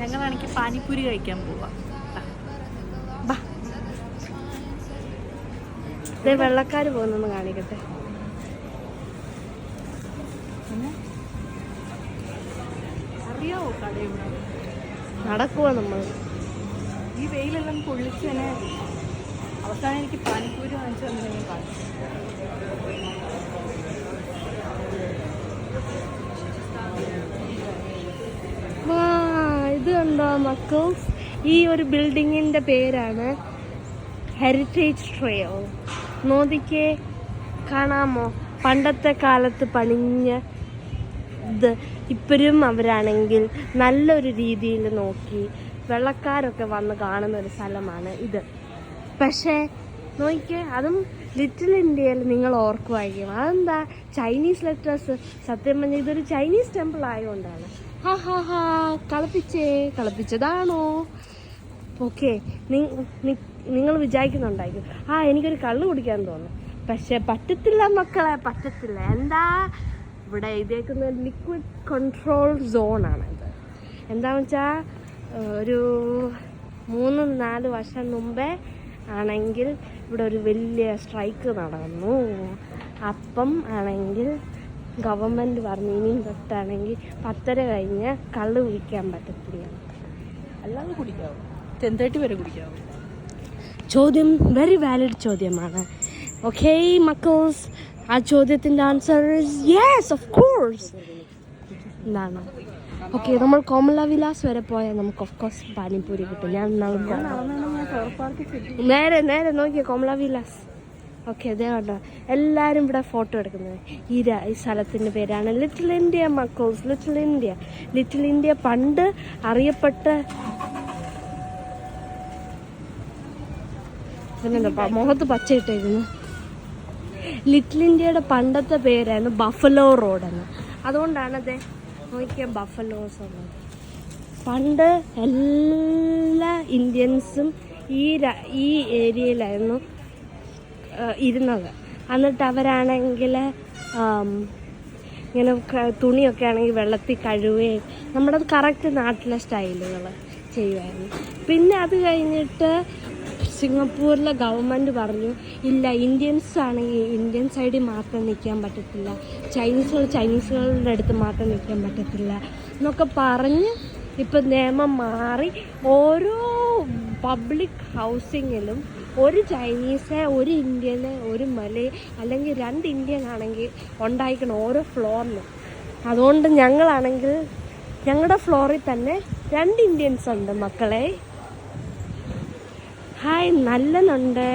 ഞങ്ങളാണെങ്കിൽ പാനിപ്പൂരി കഴിക്കാൻ പോവാം. വെള്ളക്കാർ പോകുന്നെന്ന് കാണിക്കട്ടെ. അറിയാവോ കട ഇവിടെ? നടക്കുവാ നമ്മൾ. ഈ വെയിലെല്ലാം പൊള്ളിച്ച് തന്നെ അവസാനം എനിക്ക് പാനിപ്പൂരി വാങ്ങിച്ചു തന്നെ കാണും. ഇത് കണ്ടോ മക്കൾസ്, ഈ ഒരു ബിൽഡിങ്ങിന്റെ പേരാണ് ഹെറിറ്റേജ് ട്രെയിൽ. നോദിക്കെ കാണാമോ? പണ്ടത്തെ കാലത്ത് പണിഞ്ഞ ഇത് ഇപ്പോഴും അവരാണെങ്കിൽ നല്ലൊരു രീതിയിൽ നോക്കി വെള്ളക്കാരൊക്കെ വന്ന് കാണുന്ന ഒരു സ്ഥലമാണ് ഇത്. പക്ഷേ നോക്കിക്കേ, അതും ലിറ്റിൽ ഇന്ത്യയിൽ നിങ്ങൾ ഓർക്കുമായിരിക്കും. അതെന്താ ചൈനീസ് ലെറ്റേഴ്സ്? സത്യം പറഞ്ഞാൽ ഇതൊരു ചൈനീസ് ടെമ്പിൾ ആയതുകൊണ്ടാണ്. കളിപ്പിച്ചതാണോ? ഓക്കെ, നിങ്ങൾ വിചാരിക്കുന്നുണ്ടായിരിക്കും എനിക്കൊരു കള്ള് കുടിക്കാൻ തോന്നും. പക്ഷെ പറ്റത്തില്ല മക്കളെ, പറ്റത്തില്ല. എന്താ ഇവിടെ എഴുതിയേക്കുന്ന ലിക്വിഡ് കൺട്രോൾ സോണാണ് ഇത്. എന്താണെന്ന് വെച്ചാൽ ഒരു 3-4 വർഷം മുമ്പേ ആണെങ്കിൽ ഇവിടെ ഒരു വലിയ സ്ട്രൈക്ക് നടന്നു. അപ്പം ആണെങ്കിൽ ഗവൺമെൻറ് പറഞ്ഞു ഇനിയും തൊട്ടാണെങ്കിൽ 10:30 കഴിഞ്ഞ് കള്ള് കുടിക്കാൻ പറ്റത്തില്ല. അല്ലാതെ കുടിക്കാവോ? 10:30 വരെ കുടിക്കാവോ? ചോദ്യം വെരി വാലിഡ് ചോദ്യമാണ്. ഓക്കെ മക്കൾസ്, ആ ചോദ്യത്തിൻ്റെ answer is yes, of course. എന്താണ്? ഓക്കെ, നമ്മൾ കോമല വിലാസ് വരെ പോയാൽ നമുക്ക് ഓഫ് കോഴ്സ് പാനിപ്പൂരി കിട്ടും. നേരെ നോക്കിയ കോമല വിലാസ്. ഓക്കെ, അതേ കണ്ടോ എല്ലാവരും ഇവിടെ ഫോട്ടോ എടുക്കുന്നത്. ഈ സ്ഥലത്തിൻ്റെ പേരാണ് ലിറ്റിൽ ഇന്ത്യ മക്കൾസ്. ലിറ്റിൽ ഇന്ത്യ പണ്ട് അറിയപ്പെട്ട മുഖത്ത് പച്ച ഇട്ടേക്കുന്നു. ലിറ്റിൽ ഇന്ത്യയുടെ പണ്ടത്തെ പേരായിരുന്നു ബഫലോ റോഡെന്ന്. അതുകൊണ്ടാണ് അത് നോക്കിയ ബഫലോസ് ഉള്ളത്. പണ്ട് എല്ലാ ഇന്ത്യൻസും ഈ ഏരിയയിലായിരുന്നു ഇരുന്നത്. എന്നിട്ട് അവരാണെങ്കിൽ ഇങ്ങനെ തുണിയൊക്കെ ആണെങ്കിൽ വെള്ളത്തിൽ കഴുകുകയും നമ്മുടെ കറക്റ്റ് നാട്ടിലെ സ്റ്റൈലുകൾ ചെയ്യുമായിരുന്നു. പിന്നെ അത് കഴിഞ്ഞിട്ട് സിംഗപ്പൂരിലെ ഗവൺമെൻറ് പറഞ്ഞു ഇല്ല, ഇന്ത്യൻസ് ആണെങ്കിൽ ഇന്ത്യൻ സൈഡിൽ മാത്രം നിൽക്കാൻ പറ്റത്തില്ല, ചൈനീസുകളുടെ അടുത്ത് മാത്രം നിൽക്കാൻ പറ്റത്തില്ല എന്നൊക്കെ പറഞ്ഞ് ഇപ്പം നിയമം മാറി ഓരോ പബ്ലിക് ഹൗസിങ്ങിലും ഒരു ചൈനീസ്, ഒരു ഇന്ത്യന്, ഒരു മലയ് അല്ലെങ്കിൽ 2 ഇന്ത്യൻ ആണെങ്കിൽ ഉണ്ടായിരിക്കണം ഓരോ ഫ്ലോറിലും. അതുകൊണ്ട് ഞങ്ങളാണെങ്കിൽ ഞങ്ങളുടെ ഫ്ലോറിൽ തന്നെ 2 ഇന്ത്യൻസ് ഉണ്ട് മക്കളെ. ഹായ്, നല്ലതുണ്ട്,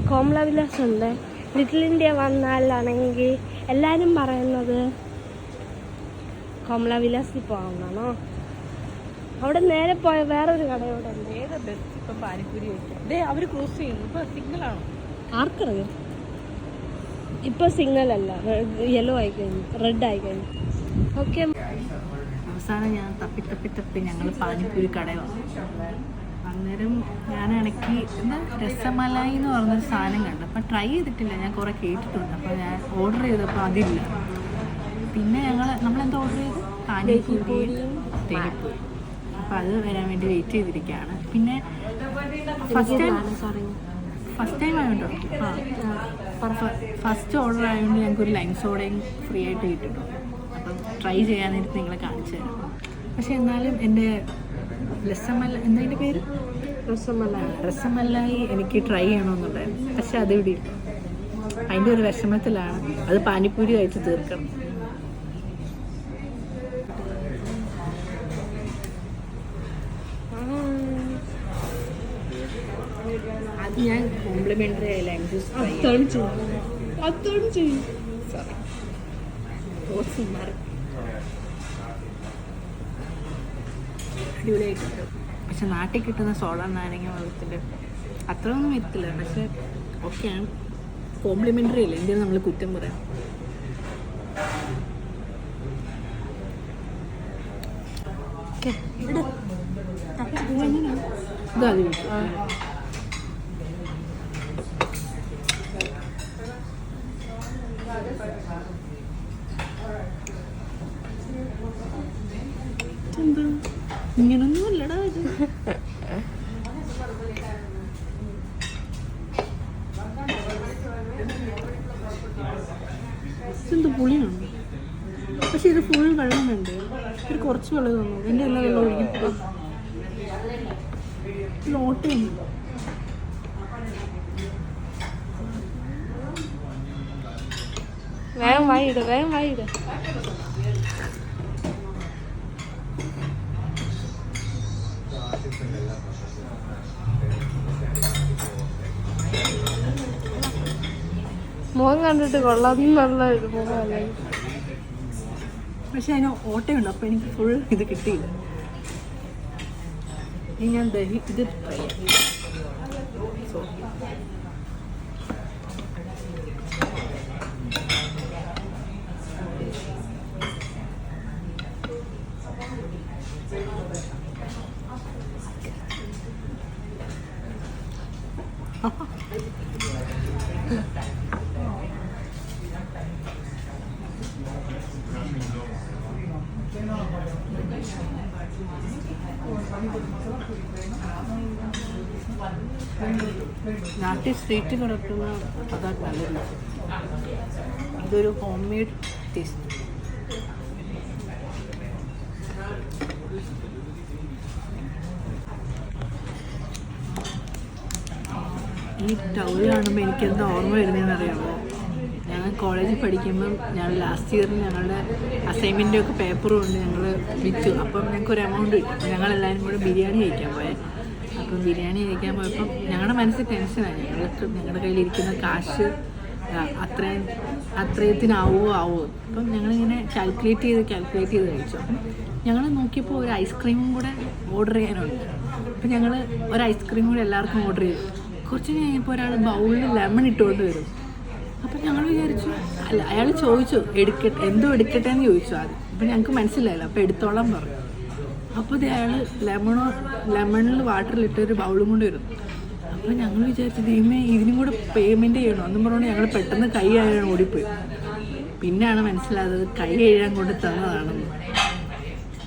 കോമല വിലാസ് ഉണ്ട്. ലിറ്റിൽ ഇന്ത്യ വന്നാലാണെങ്കിൽ എല്ലാവരും പറയുന്നത് കോമല വിലാസിൽ പോകാമെന്നാണോ? അവിടെ നേരെ പോയ വേറൊരു കടയോടെ ഉണ്ട്. ഏതാ ബെസ്റ്റ് ഇപ്പം പാനിപ്പൂരി കഴിക്കാം? അവർ ക്രോസ് ചെയ്യുന്നു. ഇപ്പം സിഗ്നലാണോ? ആർക്കറിയാം? ഇപ്പം സിഗ്നലല്ല, യെല്ലോ ആയി കഴിഞ്ഞു, റെഡ് ആയി കഴിഞ്ഞു. ഓക്കെ, അവസാനം ഞാൻ തപ്പി ഞങ്ങൾ പാനിപ്പൂരി കട വന്നു. അന്നേരം ഞാനാണെങ്കിൽ രസമലായി എന്ന് പറഞ്ഞൊരു സാധനം കണ്ടു. അപ്പം ട്രൈ ചെയ്തിട്ടില്ല, ഞാൻ കുറേ കേട്ടിട്ടുണ്ട്. അപ്പോൾ ഞാൻ ഓർഡർ ചെയ്തപ്പോൾ അതില്ല. പിന്നെ നമ്മളെന്താ ഓർഡർ ചെയ്ത്? പാനിപ്പൂരിയും തേനിപ്പൂരി. അപ്പോൾ അത് വരാൻ വേണ്ടി വെയിറ്റ് ചെയ്തിരിക്കുകയാണ്. പിന്നെ ഫസ്റ്റ് ടൈം ആയതുകൊണ്ടോ ഫസ്റ്റ് ഓർഡർ ആയതുകൊണ്ട് ഞങ്ങൾക്കൊരു ലൈം സോഡയും ഫ്രീ ആയിട്ട് കിട്ടിയിട്ടുണ്ട്. അപ്പം ട്രൈ ചെയ്യാനായിട്ട് നിങ്ങളെ കാണിച്ചു തരാം. പക്ഷെ എന്നാലും എൻ്റെ എന്താ എൻ്റെ പേര്? രസമലായി എനിക്ക് ട്രൈ ചെയ്യണമെന്നുണ്ടായിരുന്നു. പക്ഷെ അതിവിടെ ഇല്ല. അതിൻ്റെ ഒരു വിഷമത്തിലാണ്. അത് പാനിപ്പൂരി കഴിച്ച് തീർക്കണം. അത് ഞാൻ കോംപ്ലിമെൻ്ററി ആയി ലൈം ജ്യൂസ് അടിപൊളിയായിട്ടുണ്ട്. പക്ഷെ നാട്ടിൽ കിട്ടുന്ന സോഡ നാരങ്ങ വെള്ളത്തിൻ്റെ അത്രയൊന്നും എത്തില്ല. പക്ഷെ ഓക്കെയാണ്, കോംപ്ലിമെൻ്ററി അല്ലേ, എന്തിനാണ് നമ്മൾ കുറ്റം പറയാം. ഇങ്ങനൊന്നും അല്ലടാ ഇത്. ഇതെന്ത് പുളിയാണ്? പക്ഷെ ഇത് ഫുൾ വെള്ളം വേണ്ടേ? ഒരു കുറച്ച് വെള്ളം തന്നു. എൻ്റെ എല്ലാ വെള്ളം ഒഴിക്കും. ലോട്ടയാണ്. വേഗം വായിട്, വേഗം വായിട്. മുഖം കണ്ടിട്ട് കൊള്ളാന്നുള്ള ഒരു മുഖമല്ലേ. പക്ഷെ അതിന് ഓട്ടയുണ്ട്, അപ്പം എനിക്ക് ഫുൾ ഇത് കിട്ടിയില്ല. ഇനി ഞാൻ ദഹി ഇത് ട്രൈ ചെയ്യാം. നാട്ടിൽ സ്ട്രീറ്റ് കിടക്കുന്ന അതാ നല്ലത്. ഇതൊരു ഹോം മെയ്ഡ് ടേസ്റ്റ്. ഈ ടൗല് കാണുമ്പോൾ എനിക്കെന്താ ഓർമ്മ വരുന്നതെന്ന് അറിയാമോ? ഞങ്ങൾ കോളേജിൽ പഠിക്കുമ്പം ഞങ്ങൾ ലാസ്റ്റ് ഇയറിൽ ഞങ്ങളുടെ അസൈൻമെൻ്റ് ഒക്കെ പേപ്പറും ഉണ്ട്, ഞങ്ങൾ വിറ്റു. അപ്പം ഞങ്ങൾക്കൊരു എമൗണ്ട് കിട്ടും. അപ്പം ഞങ്ങളെല്ലാവരും കൂടെ ബിരിയാണി കഴിക്കാൻ പോയെ. അപ്പം ബിരിയാണി കഴിക്കാൻ പോയപ്പം ഞങ്ങളുടെ മനസ്സിൽ ടെൻഷനായി. ഞങ്ങളുടെ കയ്യിലിരിക്കുന്ന കാശ് അത്രയത്തിനാവുമോ അപ്പം ഞങ്ങളിങ്ങനെ കാൽക്കുലേറ്റ് ചെയ്ത് കഴിച്ചു. അപ്പം ഞങ്ങൾ നോക്കിയപ്പോൾ ഒരു ഐസ്ക്രീമും കൂടെ ഓർഡർ ചെയ്യാനുണ്ട്. അപ്പം ഞങ്ങൾ ഒരു ഐസ്ക്രീം കൂടെ എല്ലാവർക്കും ഓർഡർ ചെയ്തു. കുറച്ച് കഴിഞ്ഞപ്പോൾ ഒരാൾ ബൗളിൽ ലെമൺ ഇട്ടുകൊണ്ട് വരും. അപ്പം ഞങ്ങൾ വിചാരിച്ചു, അല്ല അയാൾ ചോദിച്ചു എന്തോ എടുക്കട്ടെ എന്ന് ചോദിച്ചു ആദ്യം. അപ്പം ഞങ്ങൾക്ക് മനസ്സിലായില്ല. അപ്പോൾ എടുത്തോളാൻ പറഞ്ഞു. അപ്പോൾ ഇത് അയാൾ ലെമണിൽ വാട്ടറിലിട്ട് ഒരു ബൗളും കൊണ്ട് വരും. അപ്പോൾ ഞങ്ങൾ വിചാരിച്ചു ദൈവമേ ഇതിനും കൂടെ പേയ്മെൻറ്റ് ചെയ്യണോ എന്നും പറഞ്ഞുകൊണ്ട് ഞങ്ങൾ പെട്ടെന്ന് കൈ കഴുകാൻ ഓടിപ്പോയി. പിന്നെയാണ് മനസ്സിലായത് കൈ കഴുകാൻ കൊണ്ട് തന്നതാണെന്ന്.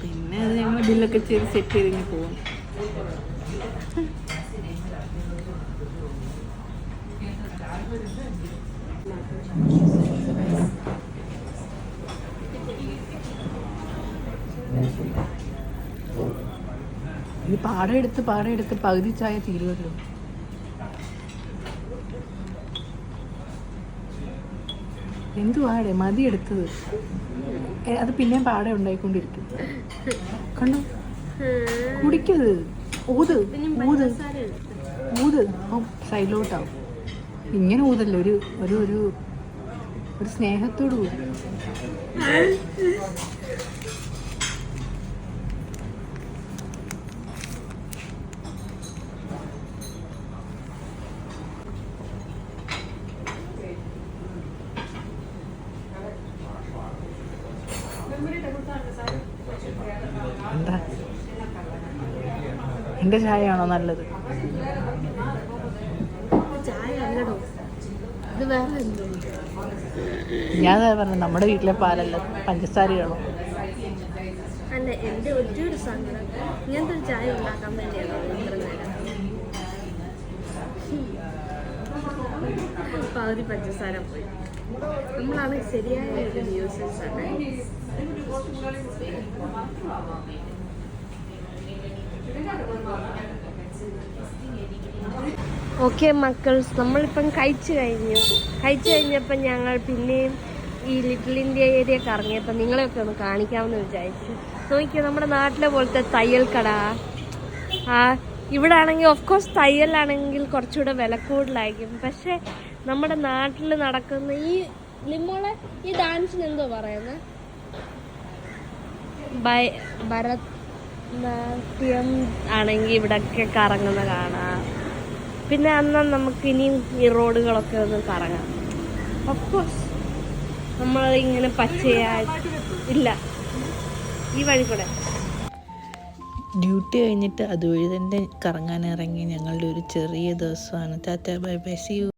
പിന്നെ അത് ഞങ്ങൾ ബില്ലൊക്കെ ചെയ്ത് സെറ്റ് ചെയ്തിങ്ങനെ പോകും. ഇത് പാടെടുത്ത് പകുതി ചായ തീരുമല്ലോ. എന്തുവാടെ മതി എടുത്തത്? അത് പിന്നെയും പാടെ ഉണ്ടായിക്കൊണ്ടിരിക്കും. കണ്ടോ, കുടിക്കത്. ഊത് സൈഡിലോട്ടാവും. ഇങ്ങനെ ഊതല്ലോ, ഒരു ഒരു ഒരു ഒരു സ്നേഹത്തോട് കൂടി. എന്താ എൻ്റെ ചായയാണോ നല്ലത്? ഞാൻ പറഞ്ഞു നമ്മുടെ വീട്ടിലെ പാലല്ല, പഞ്ചസാരയാണോ? അല്ല, എൻ്റെ ഒറ്റൊരു സങ്കടം ഇങ്ങനത്തെ ഒരു ചായ ഉണ്ടാക്കാൻ വേണ്ടിയാണ് ഇത്ര നേരം പകുതി പഞ്ചസാര പോയി. നമ്മളാണ് ശരിയായ ഒരു ന്യൂസൻസ് ആണ്. ഓക്കെ മക്കൾസ്, നമ്മളിപ്പം കഴിച്ചു കഴിഞ്ഞപ്പോൾ ഞങ്ങൾ പിന്നെയും ഈ ലിറ്റിൽ ഇന്ത്യ ഏരിയ കറങ്ങിയപ്പോൾ നിങ്ങളെയൊക്കെ ഒന്ന് കാണിക്കാമെന്ന് വിചാരിച്ചു. നോക്കിയോ, നമ്മുടെ നാട്ടിലെ പോലത്തെ തയ്യൽ കട. ഇവിടെ ആണെങ്കിൽ ഓഫ് കോഴ്സ് തയ്യലാണെങ്കിൽ കുറച്ചുകൂടെ വില കൂടുതലായിരിക്കും. പക്ഷെ നമ്മുടെ നാട്ടിൽ നടക്കുന്ന ഈ ലിമോളെ ഈ ഡാൻസിന് എന്തോ പറയുന്നത്, ഭരതനാട്യം ആണെങ്കിൽ ഇവിടെയൊക്കെ കറങ്ങുന്ന കാണാം. പിന്നെ അന്ന് നമുക്ക് ഇനിയും ഈ റോഡുകളൊക്കെ ഒന്ന് കറങ്ങാം. ഓഫ് കോഴ്സ് നമ്മളിങ്ങനെ ഇല്ല ഈ വഴി കൂടെ. ഡ്യൂട്ടി കഴിഞ്ഞിട്ട് അതുവഴി തന്നെ കറങ്ങാനിറങ്ങി ഞങ്ങളുടെ ഒരു ചെറിയ ദിവസമാണ്. Tata bye bye, see U.